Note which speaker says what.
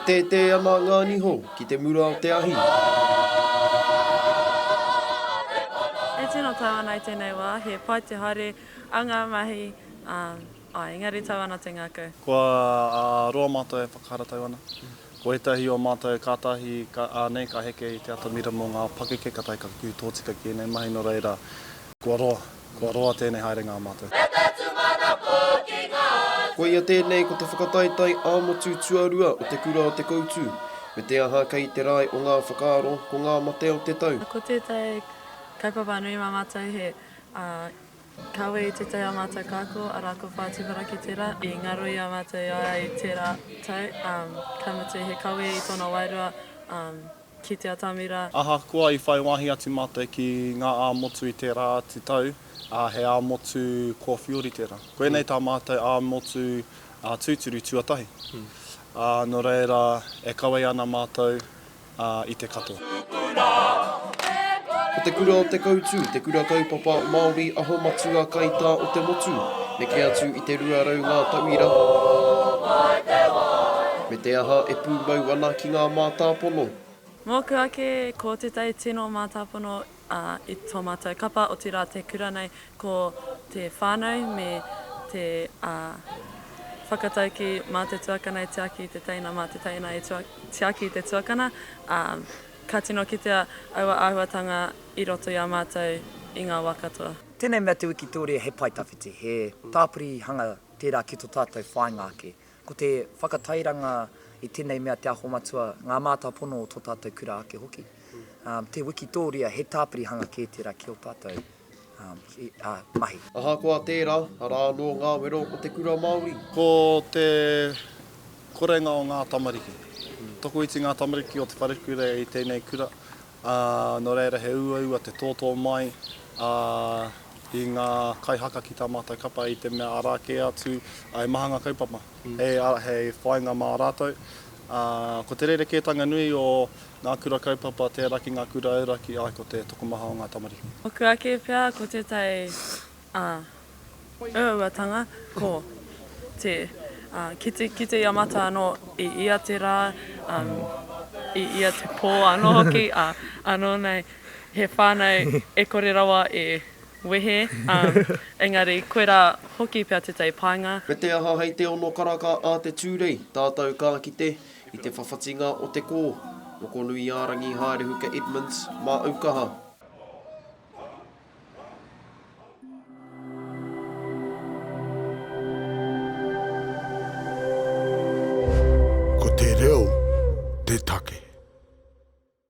Speaker 1: te ana ngā niho ki te mura o te ahi.
Speaker 2: E tino tauana i tēnei wā, he pai te haere anga mahi, engari tauana te ngākau.
Speaker 3: Kua roa mātou e whakahara tauana. Ko etahi o mātou kātahi nei ka heke i te atamira mō ngā pakeke ka tai ka kū tōtika ki nei mahi no reira. Kua roa tēnei haere ngā mātou.
Speaker 1: Ko ia tēnei ko te whakataitai āmotu Tuarua o te Kura o Te Koutu, me te aha kei te rai o ngā whakaaro ko ngā mate o te tau.
Speaker 2: Ko tētai kaipapa nui mā mātou he kawe i te tau mātou kāko, ara ko whātibara ki tērā, i ngarui a mātou i tērā tau, kamutu he kawe i tōna wairua ki te atamira.
Speaker 3: Aha kua i whai wahi atu mātou ki ngā āmotu i tērā te tau, he āmotu kua whiori tērā. Koenei tā mātou āmotu tūturu tuatahi. No reira, e kawe ana mātou i te katoa.
Speaker 1: Ko te Kura o Te Koutu, te kura kaupapa Māori aho matua kai tā o te motu, me ke atu i te ruarau ngā tauira. Me te aha e pūmau ana ki ngā mātāpono.
Speaker 2: Mōku ake ko te tai tino mātāpono i tō mātou kapa o tira te kura nei ko te whānau me te whakatauki mā te tuakana i te aki te teina mā te teina i te aki i te tuakana. Ka tino ki te auatanga i roto i a mātou i ngā wakatoa.
Speaker 4: Tēnei mea te wikitoria he paitawhiti, he tāpiri hanga tērā ki tō tātou whaingāke. Ko te whakatairanga i tēnei mea te aho matua ngā mātāpono o tō tātou kura ake hoki. Te wikitoria he tāpiri hanga ki tērā ki o tātou mahi.
Speaker 1: Aha koa tērā, ara anō ngā wero o te kura Māori.
Speaker 3: Ko te korenga o ngā tamariki. Toko iti ngā tamariki o te wharekure i tēnei kura. No reira he ua te tōtō mai i ngā kai haka ki tā mātou kapa i te mea arake atu e mahanga kaupapa. Hei whainga mā rātou. Ko te rerekētanga nui o ngā kura kaupapa, te raki ngā kura auraki, ai ko te tokomaha o ngā tamariki.
Speaker 2: Moku ake pia ko te tai uauatanga ko te ki te iamata anō i ia te rā, i ia te pō anō hoki, anō nei he whānau e kore rawa e wehe, engari koe rā hoki pia te tai painga.
Speaker 1: Me te aha hei te ono karaka a te tūrei, tātou kā ki te, i te whawhatinga o te kō, Moko Edmons haere Moko Edmons mā Aukaha.
Speaker 5: Ko te reo, te take.